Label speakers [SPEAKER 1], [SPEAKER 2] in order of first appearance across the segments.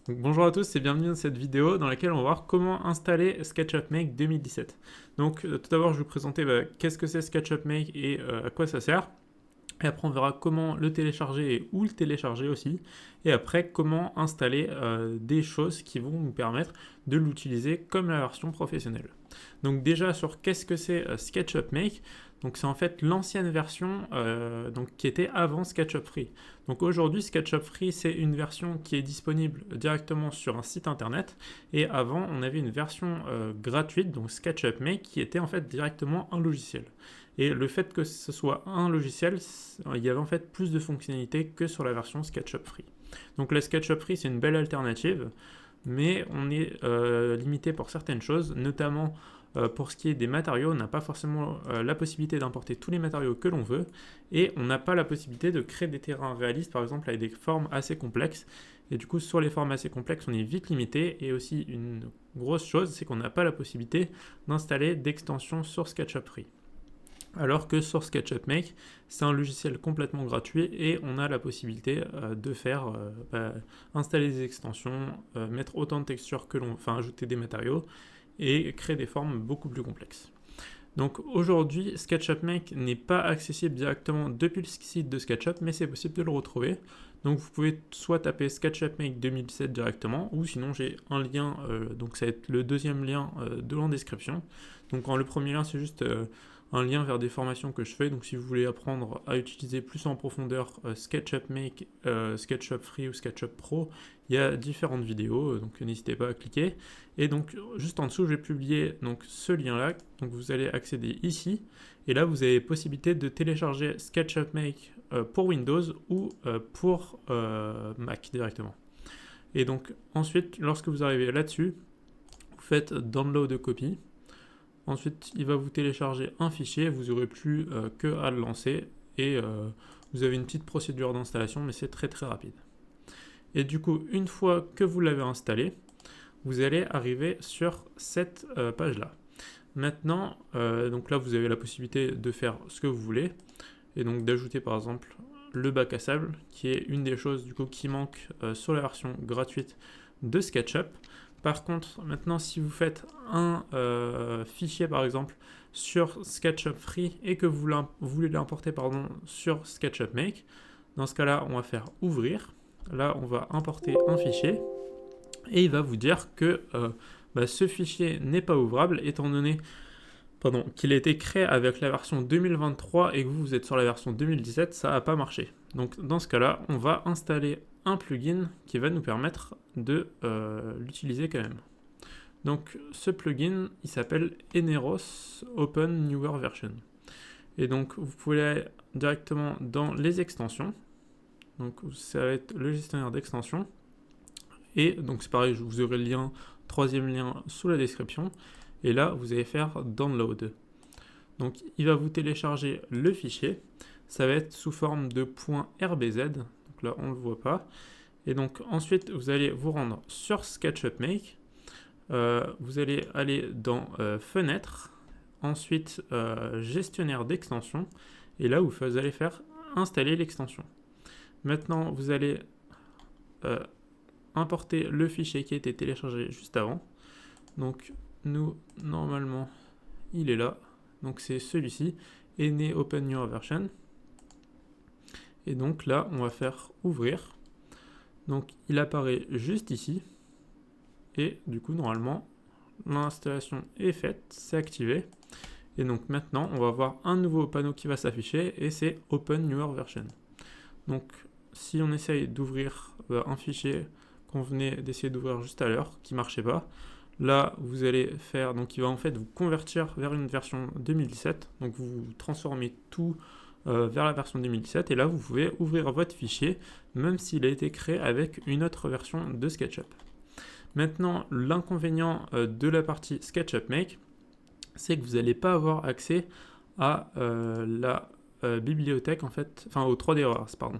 [SPEAKER 1] Donc, bonjour à tous et bienvenue dans cette vidéo dans laquelle on va voir comment installer SketchUp Make 2017. Donc tout d'abord je vais vous présenter qu'est-ce que c'est SketchUp Make et à quoi ça sert. Et après on verra comment le télécharger et où le télécharger aussi. Et après comment installer des choses qui vont nous permettre de l'utiliser comme la version professionnelle. Donc déjà sur qu'est-ce que c'est SketchUp Make. Donc c'est en fait l'ancienne version qui était avant SketchUp Free. Donc aujourd'hui SketchUp Free c'est une version qui est disponible directement sur un site internet et avant on avait une version gratuite donc SketchUp Make qui était en fait directement un logiciel. Et le fait que ce soit un logiciel, il y avait en fait plus de fonctionnalités que sur la version SketchUp Free. Donc la SketchUp Free c'est une belle alternative mais on est limité pour certaines choses, notamment pour ce qui est des matériaux, on n'a pas forcément la possibilité d'importer tous les matériaux que l'on veut, et on n'a pas la possibilité de créer des terrains réalistes, par exemple avec des formes assez complexes, et du coup sur les formes assez complexes on est vite limité, et aussi une grosse chose c'est qu'on n'a pas la possibilité d'installer d'extensions sur SketchUp Free. Alors que sur SketchUp Make, c'est un logiciel complètement gratuit et on a la possibilité de faire installer des extensions, mettre autant de textures que l'on, enfin ajouter des matériaux et créer des formes beaucoup plus complexes. Donc aujourd'hui, SketchUp Make n'est pas accessible directement depuis le site de SketchUp, mais c'est possible de le retrouver. Donc vous pouvez soit taper SketchUp Make 2007 directement, ou sinon j'ai un lien, donc ça va être le deuxième lien en description. Donc le premier lien c'est juste un lien vers des formations que je fais. Donc si vous voulez apprendre à utiliser plus en profondeur SketchUp Make, SketchUp Free ou SketchUp Pro, il y a différentes vidéos, donc n'hésitez pas à cliquer. Et donc juste en dessous, je vais publier donc ce lien-là. Donc vous allez accéder ici, et là vous avez possibilité de télécharger SketchUp Make pour Windows ou pour Mac directement. Et donc ensuite, lorsque vous arrivez là-dessus, vous faites Download copy. Ensuite, il va vous télécharger un fichier, vous n'aurez plus que à le lancer et vous avez une petite procédure d'installation, mais c'est très très rapide. Et du coup, une fois que vous l'avez installé, vous allez arriver sur cette page-là. Maintenant, donc là, vous avez la possibilité de faire ce que vous voulez et donc d'ajouter par exemple le bac à sable, qui est une des choses du coup qui manque sur la version gratuite de SketchUp. Par contre, maintenant, si vous faites un fichier, par exemple, sur SketchUp Free et que vous voulez l'importer sur SketchUp Make, dans ce cas-là, on va faire ouvrir. Là, on va importer un fichier et il va vous dire que ce fichier n'est pas ouvrable étant donné qu'il a été créé avec la version 2023 et que vous êtes sur la version 2017, ça n'a pas marché. Donc dans ce cas-là, on va installer un plugin qui va nous permettre de l'utiliser quand même. Donc ce plugin, il s'appelle Eneros Open Newer Version. Et donc vous pouvez aller directement dans les extensions. Donc ça va être le gestionnaire d'extensions. Et donc c'est pareil, vous aurez le lien, troisième lien sous la description. Et là, vous allez faire Download. Donc il va vous télécharger le fichier. Ça va être sous forme de .rbz. Donc là, on ne le voit pas. Et donc ensuite, vous allez vous rendre sur SketchUp Make. Vous allez aller dans Fenêtre. Ensuite, Gestionnaire d'extension. Et là, vous allez faire Installer l'extension. Maintenant, vous allez importer le fichier qui a été téléchargé juste avant. Donc, nous, normalement, il est là. Donc, c'est celui-ci. Ene Open Newer Version. Et donc là, on va faire ouvrir. Donc, il apparaît juste ici. Et du coup, normalement, l'installation est faite, c'est activé. Et donc maintenant, on va avoir un nouveau panneau qui va s'afficher et c'est Open Newer Version. Donc, si on essaye d'ouvrir un fichier qu'on venait d'essayer d'ouvrir juste à l'heure, qui ne marchait pas, là, vous allez faire, donc il va en fait vous convertir vers une version 2017. Donc, vous transformez tout vers la version 2017 et là, vous pouvez ouvrir votre fichier, même s'il a été créé avec une autre version de SketchUp. Maintenant, l'inconvénient de la partie SketchUp Make, c'est que vous n'allez pas avoir accès à la bibliothèque, au 3D Warehouse, pardon.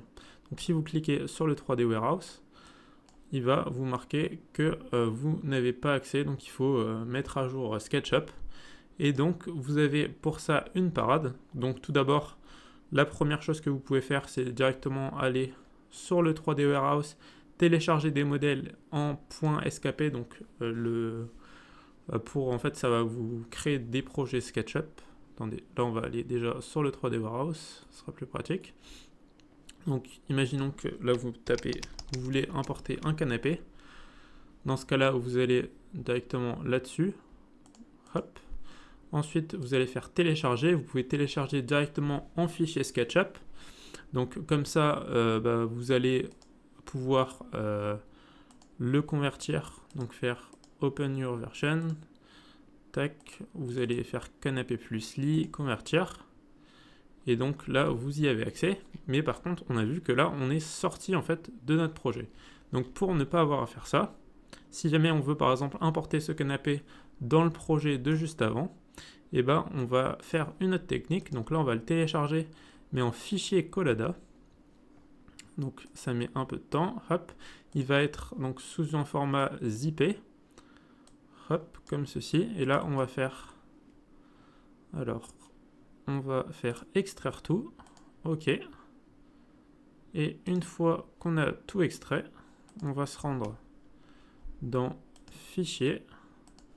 [SPEAKER 1] Donc si vous cliquez sur le 3D Warehouse, il va vous marquer que vous n'avez pas accès, donc il faut mettre à jour SketchUp. Et donc vous avez pour ça une parade. Donc tout d'abord, la première chose que vous pouvez faire, c'est directement aller sur le 3D Warehouse, télécharger des modèles en .skp, donc en fait ça va vous créer des projets SketchUp. Attendez, là on va aller déjà sur le 3D Warehouse, ce sera plus pratique. Donc imaginons que là vous tapez, vous voulez importer un canapé. Dans ce cas-là, vous allez directement là-dessus. Hop. Ensuite, vous allez faire télécharger. Vous pouvez télécharger directement en fichier SketchUp. Donc comme ça, vous allez pouvoir le convertir. Donc faire Open Your Version. Tac. Vous allez faire canapé plus lit, convertir. Et donc là, vous y avez accès. Mais par contre, on a vu que là, on est sorti en fait de notre projet. Donc pour ne pas avoir à faire ça, si jamais on veut par exemple importer ce canapé dans le projet de juste avant, et on va faire une autre technique. Donc là, on va le télécharger, mais en fichier Collada. Donc ça met un peu de temps. Hop, il va être donc sous un format zippé. Hop, comme ceci. Et là, on va faire. Alors, on va faire extraire tout. OK. Et une fois qu'on a tout extrait, on va se rendre dans Fichier,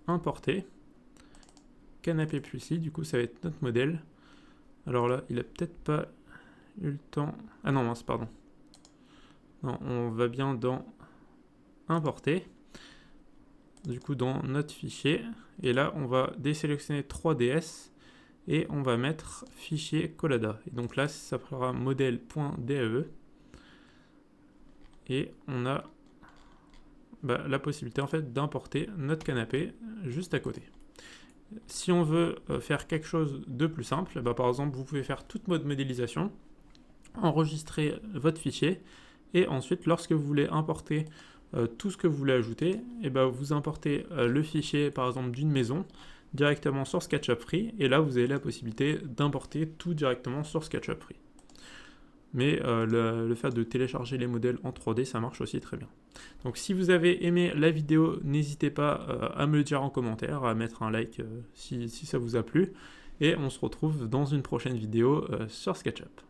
[SPEAKER 1] Importer, Canapé plus lit, du coup ça va être notre modèle. Alors là, il a peut-être pas eu le temps... Ah non, mince, pardon. Non, on va bien dans Importer, du coup dans notre fichier, et là on va désélectionner 3ds, et on va mettre Fichier Collada. Et donc là, ça s'appellera modèle.dae, et on a la possibilité en fait d'importer notre canapé juste à côté. Si on veut faire quelque chose de plus simple, par exemple vous pouvez faire toute mode modélisation, enregistrer votre fichier, et ensuite lorsque vous voulez importer tout ce que vous voulez ajouter, vous importez le fichier par exemple d'une maison directement sur SketchUp Free, et là vous avez la possibilité d'importer tout directement sur SketchUp Free. Mais le fait de télécharger les modèles en 3D, ça marche aussi très bien. Donc si vous avez aimé la vidéo, n'hésitez pas à me le dire en commentaire, à mettre un like si ça vous a plu. Et on se retrouve dans une prochaine vidéo sur SketchUp.